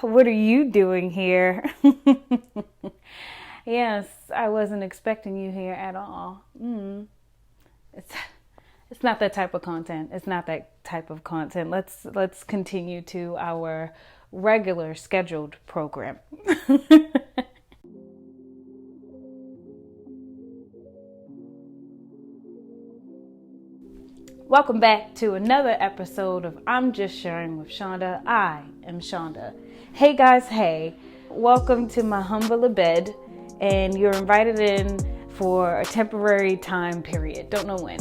what are you doing here? Yes, I wasn't expecting you here at all. It's it's not that type of content. It's not that type of content. Let's continue to our regular scheduled program. Welcome back to another episode of I'm Just Sharing with Shaunda. I am Shaunda. Hey guys, hey. Welcome to my humble abode, and you're invited in for a temporary time period. Don't know when.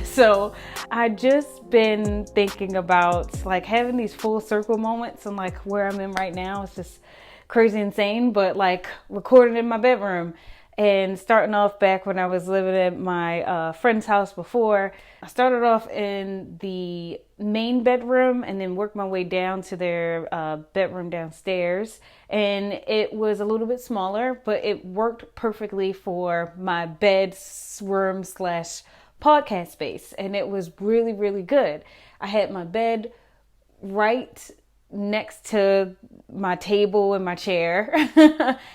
So I just been thinking about like having these full circle moments and like where I'm in right now. It's just crazy insane, but like recording in my bedroom. And starting off back when I was living at my friend's house before, I started off in the main bedroom and then worked my way down to their bedroom downstairs. And it was a little bit smaller, but it worked perfectly for my bed room / podcast space. And it was really, really good. I had my bed right next to my table and my chair.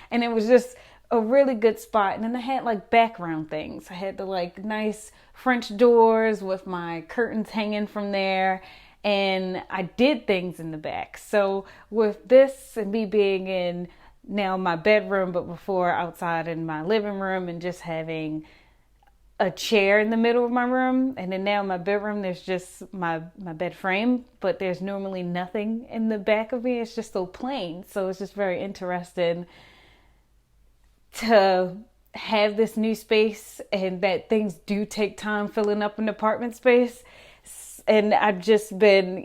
And it was just a really good spot. And then I had like background things. I had the like nice French doors with my curtains hanging from there. And I did things in the back. So with this and me being in now my bedroom, but before outside in my living room, and just having a chair in the middle of my room, and then now in my bedroom there's just my bed frame, but there's normally nothing in the back of me. It's just so plain. So it's just very interesting to have this new space, and that things do take time filling up an apartment space. And I've just been,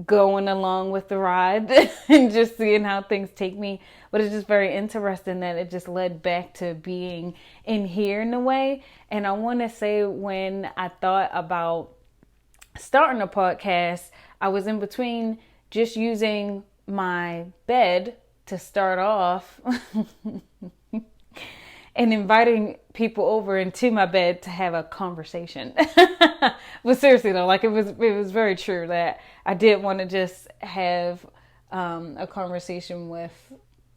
going along with the ride and just seeing how things take me. But it's just very interesting that it just led back to being in here in a way. And I want to say, when I thought about starting a podcast, I was in between just using my bed to start off and inviting people over into my bed to have a conversation. But seriously though, like it was very true that I did want to just have a conversation with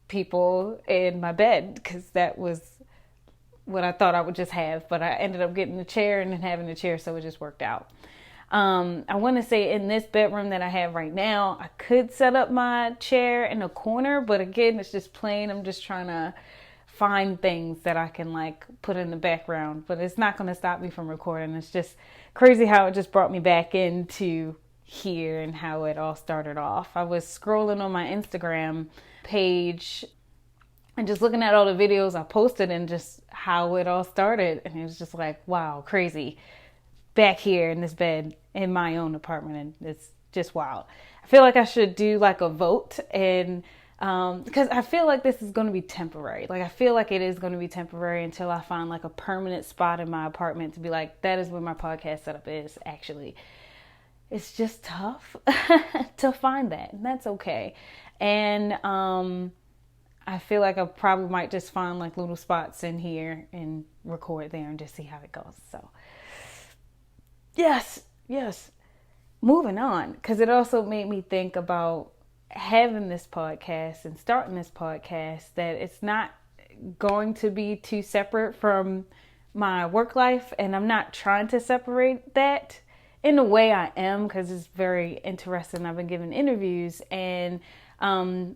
people in my bed, because that was what I thought I would just have. But I ended up getting a chair and then having a chair, so it just worked out. I want to say in this bedroom that I have right now, I could set up my chair in a corner, but again, it's just plain. I'm just trying to find things that I can like put in the background, but it's not going to stop me from recording. It's just crazy how it just brought me back into here and how it all started off. I was scrolling on my Instagram page and just looking at all the videos I posted and just how it all started. And it was just like, wow, crazy. Back here in this bed in my own apartment, and it's just wild. I feel like I should do like a vote, and because I feel like this is going to be temporary. Like I feel like it is going to be temporary until I find like a permanent spot in my apartment to be like, that is where my podcast setup is. Actually, it's just tough to find that, and that's okay. And I feel like I probably might just find like little spots in here and record there and just see how it goes. So Yes. Moving on, because it also made me think about having this podcast and starting this podcast, that it's not going to be too separate from my work life. And I'm not trying to separate that. In a way I am, because it's very interesting. I've been giving interviews, and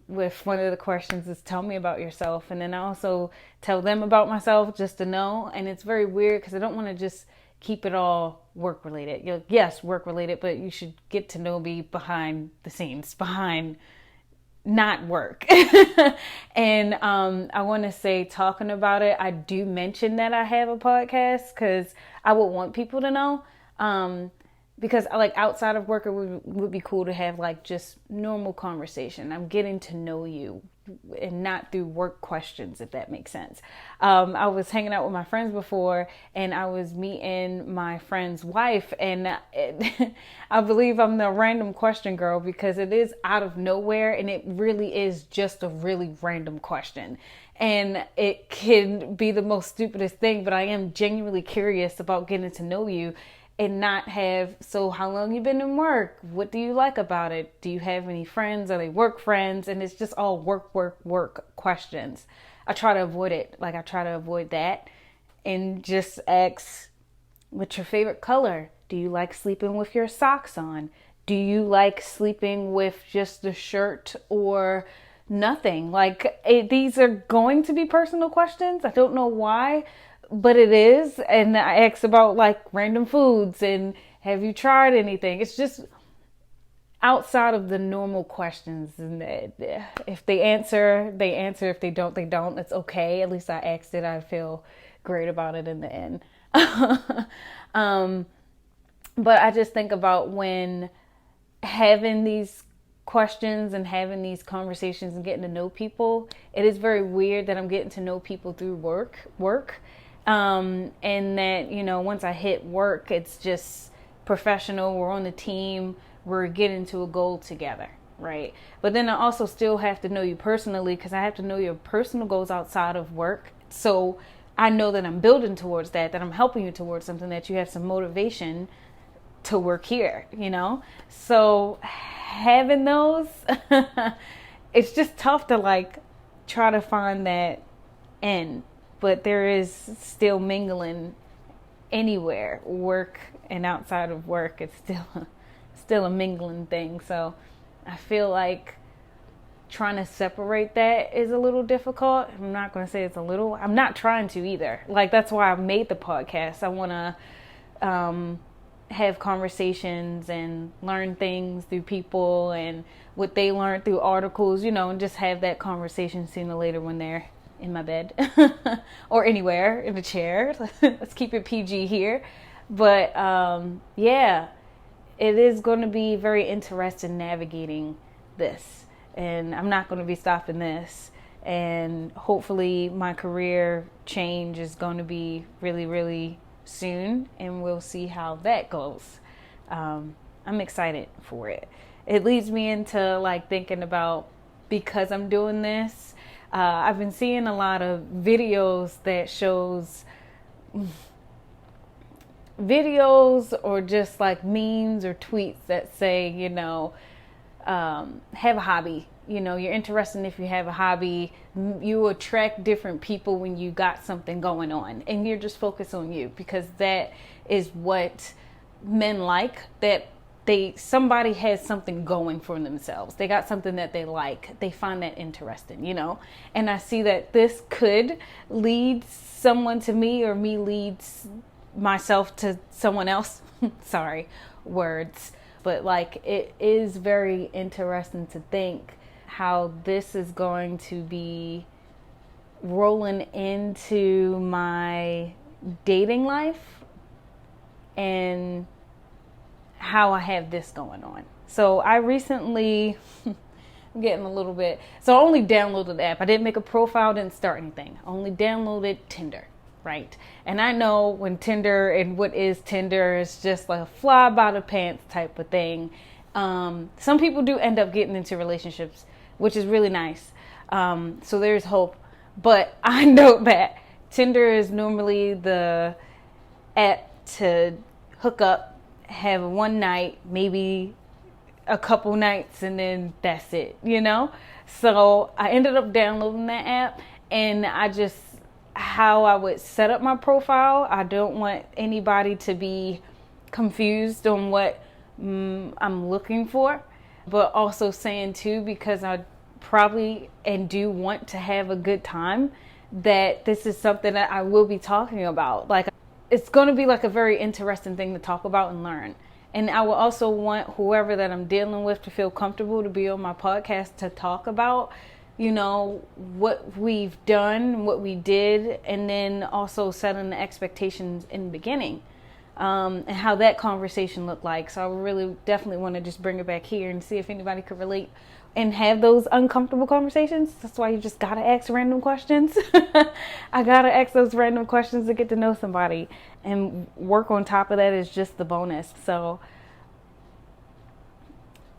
with one of the questions is tell me about yourself. And then I also tell them about myself just to know. And it's very weird because I don't want to just keep it all work related. Yes, work related, but you should get to know me behind the scenes, behind not work. And I want to say, talking about it, I do mention that I have a podcast because I would want people to know. Because like outside of work, it would be cool to have like just normal conversation. I'm getting to know you, and not through work questions, if that makes sense. I was hanging out with my friends before, and I was meeting my friend's wife, and I believe I'm the random question girl, because it is out of nowhere, and it really is just a really random question. And it can be the most stupidest thing, but I am genuinely curious about getting to know you. and not have, so how long you been in work? What do you like about it? Do you have any friends? Are they work friends? And it's just all work questions. I try to avoid it. Like I try to avoid that and just ask, what's your favorite color? Do you like sleeping with your socks on? Do you like sleeping with just the shirt or nothing? Like these are going to be personal questions. I don't know why, but it is. And I ask about like random foods and have you tried anything? It's just outside of the normal questions. And if they answer, they answer. If they don't, they don't. It's okay. At least I asked it. I feel great about it in the end. But I just think about when having these questions and having these conversations and getting to know people, it is very weird that I'm getting to know people through work. And that, once I hit work, it's just professional. We're on the team. We're getting to a goal together. Right. But then I also still have to know you personally, because I have to know your personal goals outside of work. So I know that I'm building towards that I'm helping you towards something, that you have some motivation to work here, So having those, it's just tough to like try to find that end, but there is still mingling anywhere, work and outside of work. It's still a mingling thing. So I feel like trying to separate that is a little difficult. I'm not going to say it's a little. I'm not trying to either. Like, that's why I made the podcast. I want to have conversations and learn things through people and what they learned through articles, and just have that conversation sooner or later when they're in my bed or anywhere in a chair. Let's keep it PG here. But yeah, it is going to be very interesting navigating this. And I'm not going to be stopping this. And hopefully my career change is going to be really, really soon. And we'll see how that goes. I'm excited for it. It leads me into like thinking about, because I'm doing this, I've been seeing a lot of videos that shows videos or just like memes or tweets that say, have a hobby. You're interested if you have a hobby. You attract different people when you got something going on, and you're just focused on you, because that is what men like. That somebody has something going for themselves. They got something that they like. They find that interesting, And I see that this could lead someone to me, or me leads myself to someone else. Sorry, words. But like, it is very interesting to think how this is going to be rolling into my dating life and how I have this going on. So I recently, I'm getting a little bit, so I only downloaded the app. I didn't make a profile, didn't start anything. I only downloaded Tinder. Right. And I know when Tinder, and what is Tinder, is just like a fly by the pants type of thing. Some people do end up getting into relationships, which is really nice. So there's hope. But I know that Tinder is normally the app to hook up, have one night, maybe a couple nights, and then that's it, So I ended up downloading that app, and how I would set up my profile. I don't want anybody to be confused on what I'm looking for, but also saying too, because I probably and do want to have a good time, that this is something that I will be talking about. Like, it's going to be like a very interesting thing to talk about and learn. And I will also want whoever that I'm dealing with to feel comfortable to be on my podcast to talk about what we've done, what we did, and then also setting the expectations in the beginning, and how that conversation looked like. So I really definitely want to just bring it back here and see if anybody could relate and have those uncomfortable conversations. That's why you just got to ask random questions. I got to ask those random questions to get to know somebody, and work on top of that is just the bonus. So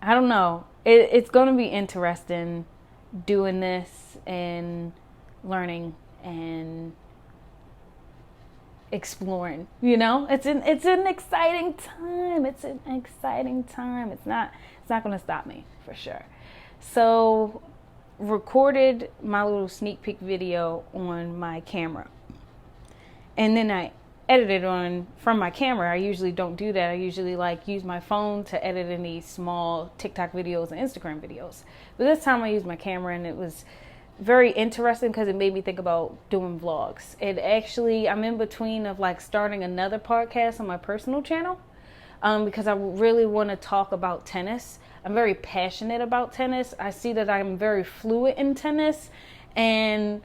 I don't know. It's going to be interesting doing this and learning and exploring. It's an exciting time. It's an exciting time. It's not going to stop me, for sure. So recorded my little sneak peek video on my camera, and then I edited from my camera. I usually don't do that. I usually use my phone to edit any small TikTok videos and Instagram videos, but this time I used my camera, and it was very interesting because it made me think about doing vlogs. I'm in between of starting another podcast on my personal channel, because I really want to talk about tennis. I'm very passionate about tennis. I see that I'm very fluid in tennis, and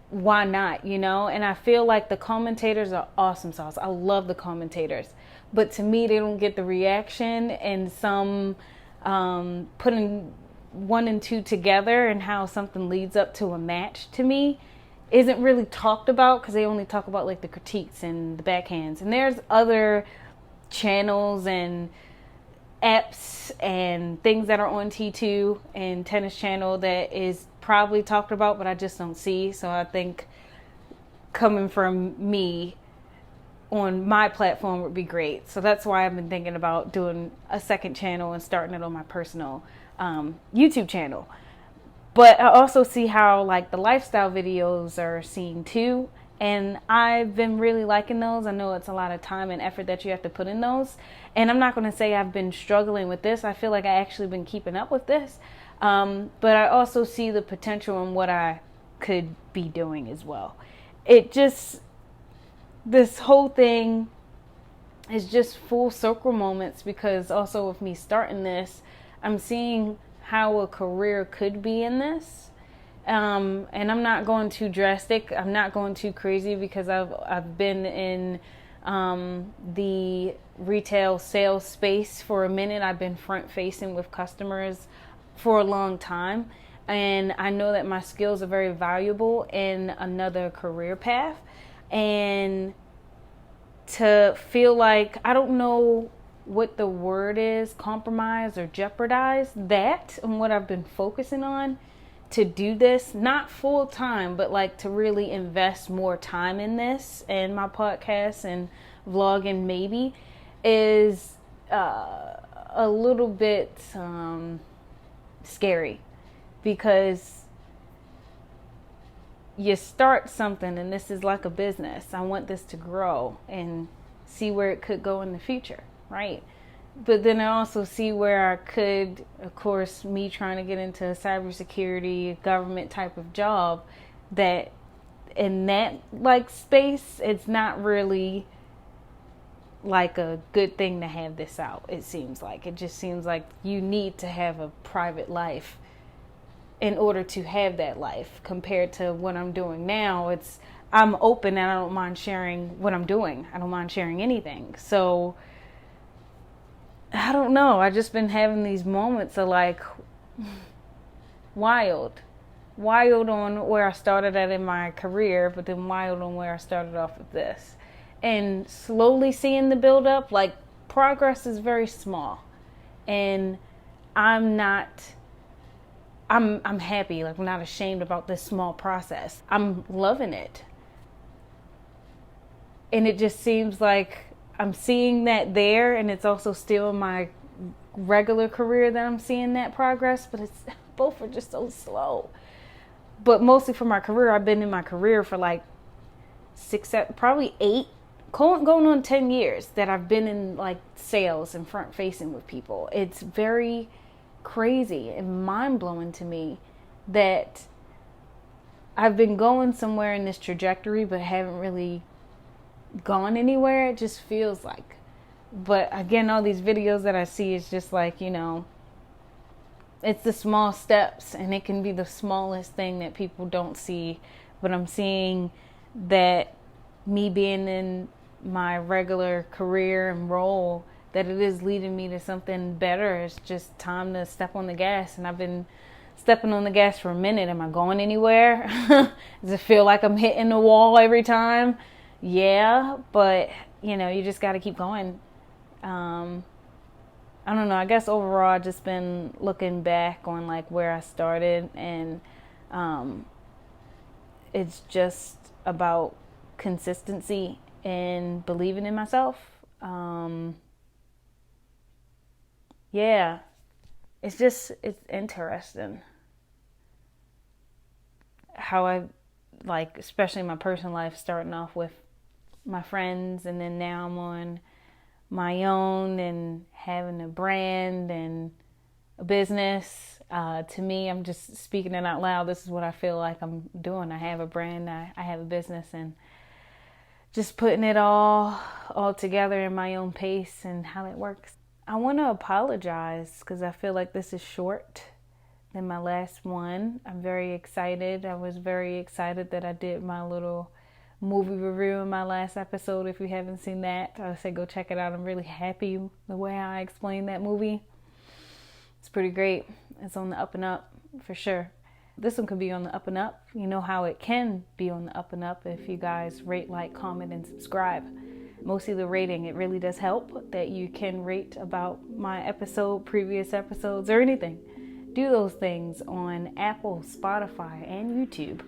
why not, And I feel like the commentators are awesome sauce. I love the commentators, but to me, they don't get the reaction, and some putting 1 and 2 together and how something leads up to a match, to me, isn't really talked about, because they only talk about the critiques and the backhands. And there's other channels and apps and things that are on T2 and Tennis Channel that is probably talked about, but I just don't see. So I think coming from me on my platform would be great. So that's why I've been thinking about doing a second channel and starting it on my personal YouTube channel. But I also see how the lifestyle videos are seen too, and I've been really liking those. I know it's a lot of time and effort that you have to put in those, and I'm not going to say I've been struggling with this. I feel like I actually been keeping up with this, but I also see the potential in what I could be doing as well. This whole thing is just full circle moments, because also with me starting this, I'm seeing how a career could be in this. And I'm not going too drastic. I'm not going too crazy, because I've been in the retail sales space for a minute. I've been front facing with customers for a long time. And I know that my skills are very valuable in another career path. And to feel like, I don't know what the word is, compromise or jeopardize that, and what I've been focusing on to do this, not full time, but to really invest more time in this and my podcast and vlogging maybe, is a little bit scary, because you start something, and this is like a business. I want this to grow and see where it could go in the future, right? But then I also see where I could, of course, me trying to get into a cybersecurity government type of job, that in that space, it's not really a good thing to have this out. It just seems like you need to have a private life in order to have that life, compared to what I'm doing now. I'm open, and I don't mind sharing what I'm doing. I don't mind sharing anything. So I don't know. I just been having these moments of wild on where I started at in my career, but then wild on where I started off with this, and slowly seeing the build up. Progress is very small, and I'm happy. I'm not ashamed about this small process. I'm loving it. And it just seems like I'm seeing that there, and it's also still in my regular career that I'm seeing that progress, but both are just so slow. But mostly for my career, I've been in my career for 6, 7, probably 8, going on 10 years that I've been in sales and front facing with people. It's very crazy and mind-blowing to me that I've been going somewhere in this trajectory, but haven't really gone anywhere. It just feels like. But again, all these videos that I see is just it's the small steps, and it can be the smallest thing that people don't see. But I'm seeing that me being in my regular career and role, that it is leading me to something better. It's just time to step on the gas, and I've been stepping on the gas for a minute. Am I going anywhere? Does it feel like I'm hitting the wall every time? Yeah, but you just got to keep going. I don't know. I guess overall, I've just been looking back on where I started, and it's just about consistency and believing in myself. Yeah, it's interesting how I, like, especially in my personal life, starting off with my friends, and then now I'm on my own and having a brand and a business. To me, I'm just speaking it out loud. This is what I feel like I'm doing. I have a brand, I have a business, and just putting it all together in my own pace and how it works. I want to apologize because I feel like this is short than my last one. I'm very excited. I was very excited that I did my little movie review in my last episode. If you haven't seen that, I would say go check it out. I'm really happy the way I explained that movie. It's pretty great. It's on the up and up for sure. This one could be on the up and up. You know how it can be on the up and up if you guys rate, like, comment, and subscribe. Mostly the rating. It really does help that you can rate about my episode, previous episodes, or anything. Do those things on Apple, Spotify, and YouTube.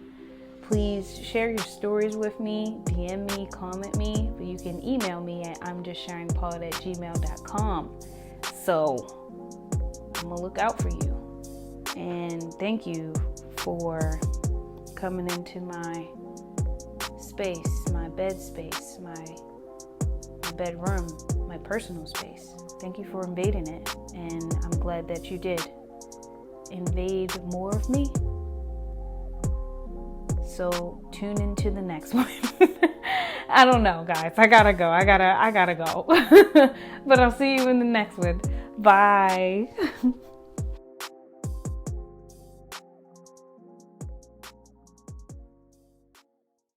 Please share your stories with me, DM me, comment me, but you can email me at imjustsharingpod@gmail.com. So I'm gonna look out for you. And thank you for coming into my space, my bed space, my bedroom, my personal space. Thank you for invading it, and I'm glad that you did invade more of me. So tune into the next one. I don't know, guys. I gotta go. I gotta go. But I'll see you in the next one. Bye.